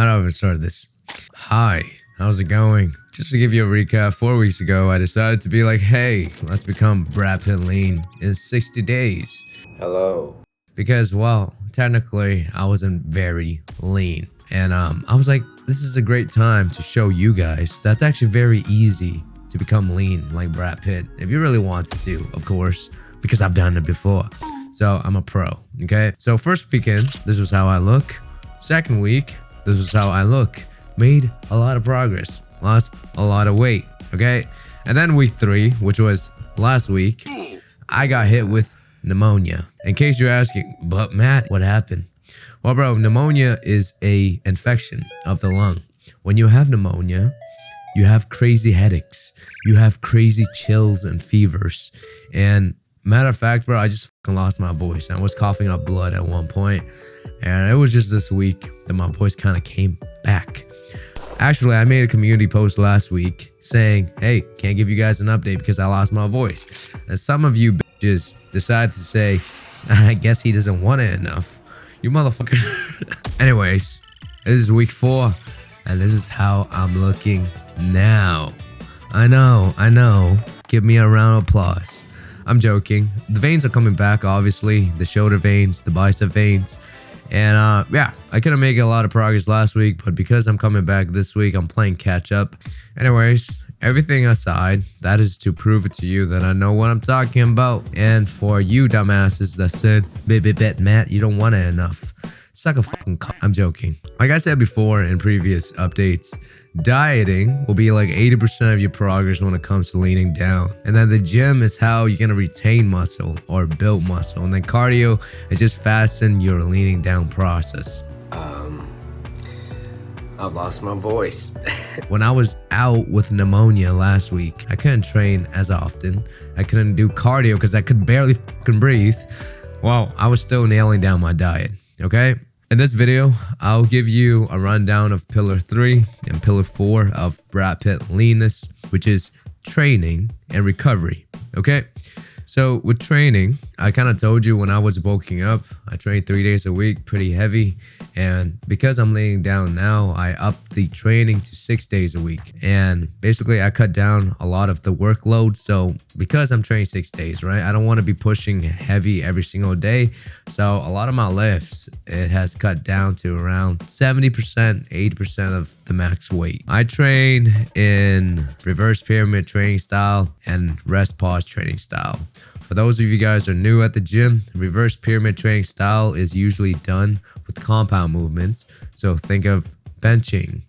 How do I even start this? Hi, how's it going? Just to give you a recap, 4 weeks ago, I decided to be like, hey, let's become Brad Pitt Lean in 60 days. Hello. Because, well, technically, I wasn't very lean. And I was like, this is a great time to show you guys that's actually very easy to become lean like Brad Pitt. If you really wanted to, of course, because I've done it before. So I'm a pro, okay? So first weekend, this was how I look. Second week, this was how I look. Made a lot of progress, lost a lot of weight, okay? And then week 3, which was last week, I got hit with pneumonia. In case you're asking, but Matt, what happened? Well, bro, pneumonia is a infection of the lung. When you have pneumonia, you have crazy headaches. You have crazy chills and fevers. And matter of fact, bro, I just fucking lost my voice. I was coughing up blood at one point. And it was just this week that my voice kind of came back. Actually, I made a community post last week saying, hey, can't give you guys an update because I lost my voice. And some of you bitches decided to say, I guess he doesn't want it enough. You motherfucker. Anyways, this is week 4. And this is how I'm looking now. I know. Give me a round of applause. I'm joking. The veins are coming back, obviously. The shoulder veins, the bicep veins. And yeah, I couldn't make a lot of progress last week, but because I'm coming back this week, I'm playing catch up. Anyways, everything aside, that is to prove it to you that I know what I'm talking about. And for you dumbasses that said, bet Matt, you don't want it enough. Suck a fucking cock. I'm joking. Like I said before in previous updates, dieting will be like 80% of your progress when it comes to leaning down. And then the gym is how you're gonna retain muscle or build muscle. And then cardio is just fasten your leaning down process. I've lost my voice. When I was out with pneumonia last week, I couldn't train as often. I couldn't do cardio because I could barely fucking breathe. Well, I was still nailing down my diet, okay? In this video, I'll give you a rundown of Pillar 3 and Pillar 4 of Brad Pitt Leanness, which is training and recovery, okay? So with training, I kind of told you when I was bulking up, I trained 3 days a week, pretty heavy. And because I'm laying down now, I upped the training to 6 days a week. And basically, I cut down a lot of the workload. So because I'm training 6 days, right? I don't want to be pushing heavy every single day. So a lot of my lifts, it has cut down to around 70%, 80% of the max weight. I train in reverse pyramid training style and rest pause training style. For those of you guys who are new at the gym, reverse pyramid training style is usually done with compound movements. So think of benching,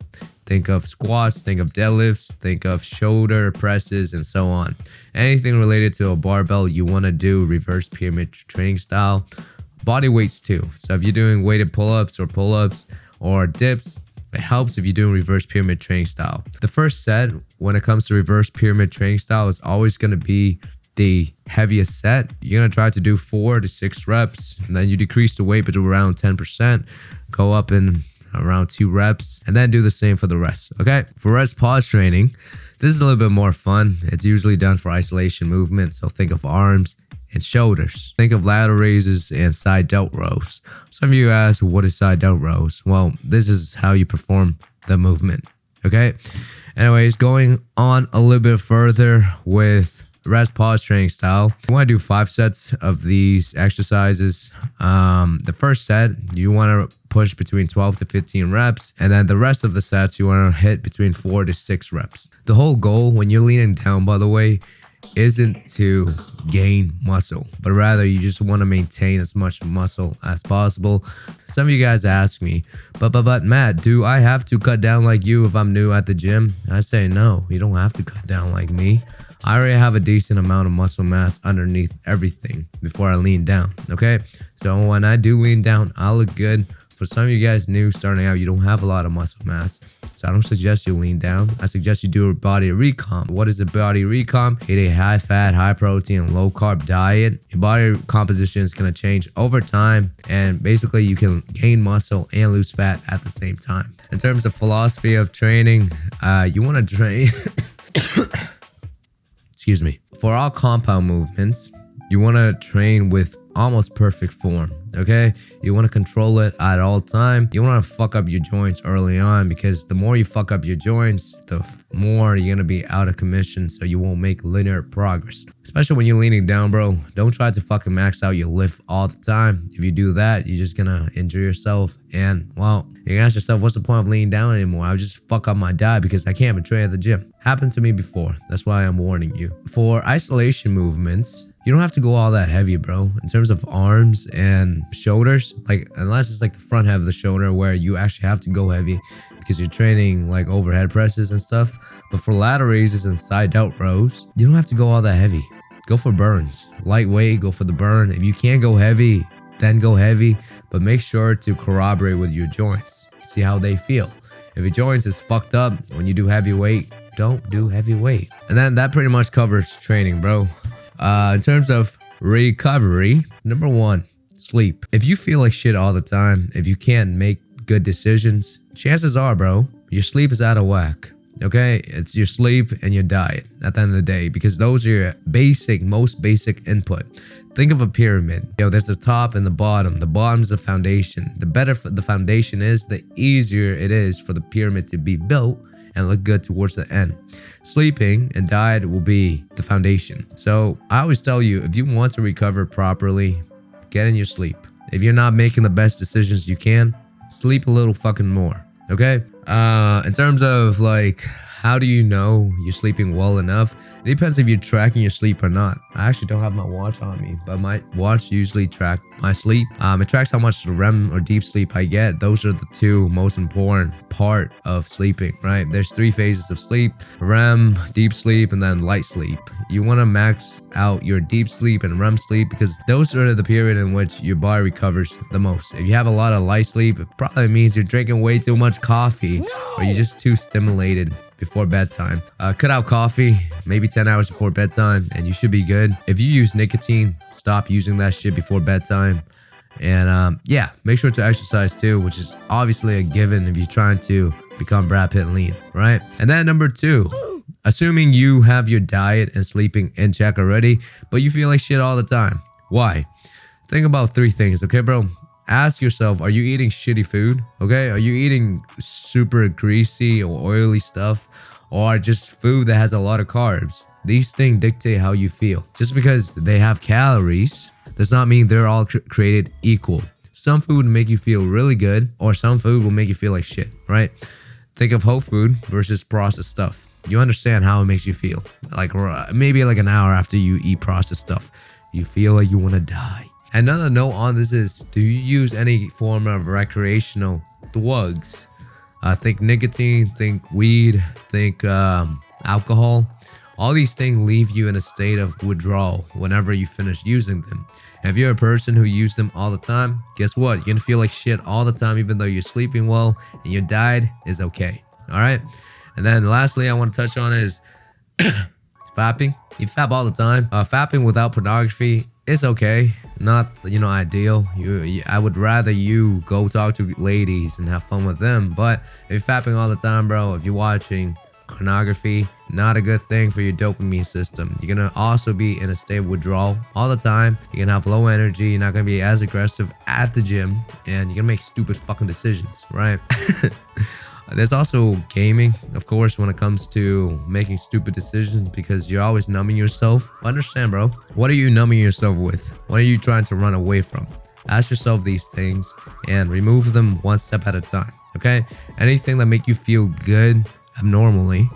think of squats, think of deadlifts, think of shoulder presses, and so on. Anything related to a barbell you want to do reverse pyramid training style. Body weights too. So if you're doing weighted pull-ups or dips, it helps if you're doing reverse pyramid training style. The first set when it comes to reverse pyramid training style is always going to be the heaviest set. You're going to try to do 4 to 6 reps, and then you decrease the weight to around 10%, go up in around 2 reps, and then do the same for the rest, okay? For rest pause training, this is a little bit more fun. It's usually done for isolation movement, so think of arms and shoulders. Think of lateral raises and side delt rows. Some of you ask, what is side delt rows? Well, this is how you perform the movement, okay? Anyways, going on a little bit further with rest pause training style. You want to do 5 sets of these exercises. The first set, you want to push between 12 to 15 reps. And then the rest of the sets, you want to hit between 4 to 6 reps. The whole goal when you're leaning down, by the way, isn't to gain muscle, but rather you just want to maintain as much muscle as possible. Some of you guys ask me, but Matt, do I have to cut down like you if I'm new at the gym? I say, no, you don't have to cut down like me. I already have a decent amount of muscle mass underneath everything before I lean down, okay? So when I do lean down, I look good. For some of you guys new starting out, you don't have a lot of muscle mass. So I don't suggest you lean down. I suggest you do a body recomp. What is a body recomp? Eat a high fat, high protein, low carb diet. Your body composition is going to change over time. And basically you can gain muscle and lose fat at the same time. In terms of philosophy of training, you want to train... Excuse me. For all compound movements, you want to train with almost perfect form. Okay, you want to control it at all time. You want to fuck up your joints early on, because the more you fuck up your joints, the more you're gonna be out of commission, so you won't make linear progress. Especially when you're leaning down, bro. Don't try to fucking max out your lift all the time. If you do that, you're just gonna injure yourself, and well, you can ask yourself, what's the point of leaning down anymore? I would just fuck up my diet because I can't even train at the gym. Happened to me before. That's why I'm warning you. For isolation movements, you don't have to go all that heavy, bro. In terms of arms and shoulders, like unless it's like the front half of the shoulder where you actually have to go heavy because you're training like overhead presses and stuff. But for lateral raises and side delt rows, you don't have to go all that heavy. Go for burns. Lightweight, go for the burn. If you can't go heavy, then go heavy, but make sure to corroborate with your joints. See how they feel. If your joints is fucked up when you do heavy weight, don't do heavy weight. And then that pretty much covers training, bro. In terms of recovery, number 1, sleep. If you feel like shit all the time, if you can't make good decisions, chances are, bro, your sleep is out of whack. Okay, it's your sleep and your diet at the end of the day, because those are your most basic input. Think of a pyramid. There's the top and the bottom. The bottom's the foundation. The better the foundation is, the easier it is for the pyramid to be built and look good towards the end. Sleeping and diet will be the foundation. So I always tell you, if you want to recover properly, get in your sleep. If you're not making the best decisions you can, sleep a little fucking more. Okay? In terms of like, how do you know you're sleeping well enough? It depends if you're tracking your sleep or not. I actually don't have my watch on me, but my watch usually tracks my sleep. It tracks how much REM or deep sleep I get. Those are the 2 most important part of sleeping, right? There's 3 phases of sleep: REM, deep sleep, and then light sleep. You want to max out your deep sleep and REM sleep because those are the period in which your body recovers the most. If you have a lot of light sleep, it probably means you're drinking way too much coffee, or you're just too stimulated before bedtime. Cut out coffee maybe 10 hours before bedtime and you should be good. If you use nicotine, stop using that shit before bedtime. And yeah, make sure to exercise too, which is obviously a given if you're trying to become Brad Pitt Lean, right? And then number 2, assuming you have your diet and sleeping in check already, but you feel like shit all the time. Why? Think about 3 things, okay, bro? Ask yourself, are you eating shitty food? Okay, are you eating super greasy or oily stuff, or just food that has a lot of carbs? These things dictate how you feel. Just because they have calories does not mean they're all created equal. Some food will make you feel really good, or some food will make you feel like shit, right? Think of whole food versus processed stuff. You understand how it makes you feel. Like maybe like an hour after you eat processed stuff, you feel like you want to die. Another note on this is, do you use any form of recreational drugs? Think nicotine, think weed, think alcohol. All these things leave you in a state of withdrawal whenever you finish using them. If you're a person who uses them all the time, guess what? You're gonna feel like shit all the time, even though you're sleeping well and your diet is okay. All right. And then lastly, I want to touch on is fapping. You fap all the time. Fapping without pornography is okay, not ideal. I would rather you go talk to ladies and have fun with them. But if you're fapping all the time, bro, if you're watching pornography, not a good thing for your dopamine system. You're gonna also be in a state of withdrawal all the time. You're gonna have low energy. You're not gonna be as aggressive at the gym, and you're gonna make stupid fucking decisions, right? There's also gaming, of course, when it comes to making stupid decisions, because you're always numbing yourself. Understand, bro, what are you numbing yourself with? What are you trying to run away from? Ask yourself these things and remove them one step at a time, okay? Anything that make you feel good abnormally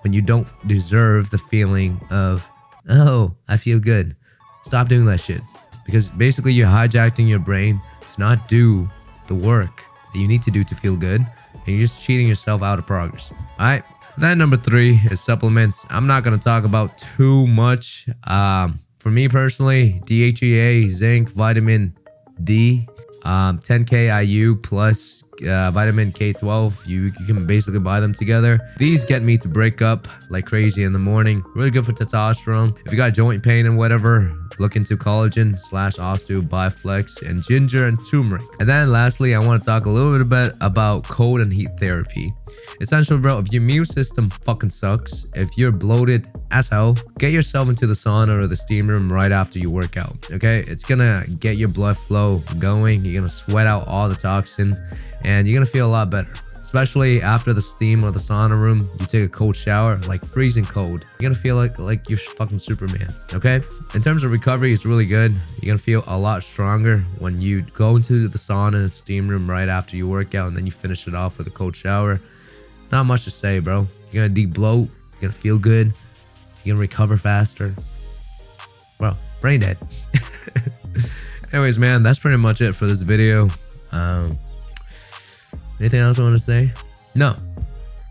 when you don't deserve the feeling of, oh, I feel good. Stop doing that shit, because basically you're hijacking your brain to not do the work that you need to do to feel good. And you're just cheating yourself out of progress. All right. Then number 3 is supplements. I'm not going to talk about too much. For me personally, DHEA, zinc, vitamin D, 10K IU plus vitamin K12. You can basically buy them together. These get me to break up like crazy in the morning. Really good for testosterone. If you got joint pain and whatever, Look into collagen / osteo, biflex, and ginger and turmeric. And then lastly, I want to talk a little bit about cold and heat therapy. Essentially, bro, if your immune system fucking sucks, if you're bloated as hell, get yourself into the sauna or the steam room right after you work out, okay? It's gonna get your blood flow going. You're gonna sweat out all the toxin and you're gonna feel a lot better. Especially after the steam or the sauna room, you take a cold shower, like freezing cold. You're gonna feel like you're fucking Superman, okay? In terms of recovery, it's really good. You're gonna feel a lot stronger when you go into the sauna and steam room right after you work out and then you finish it off with a cold shower. Not much to say, bro. You're gonna de-bloat, you're gonna feel good, you're gonna recover faster. Well, brain dead. Anyways, man, that's pretty much it for this video. Anything else I want to say? No.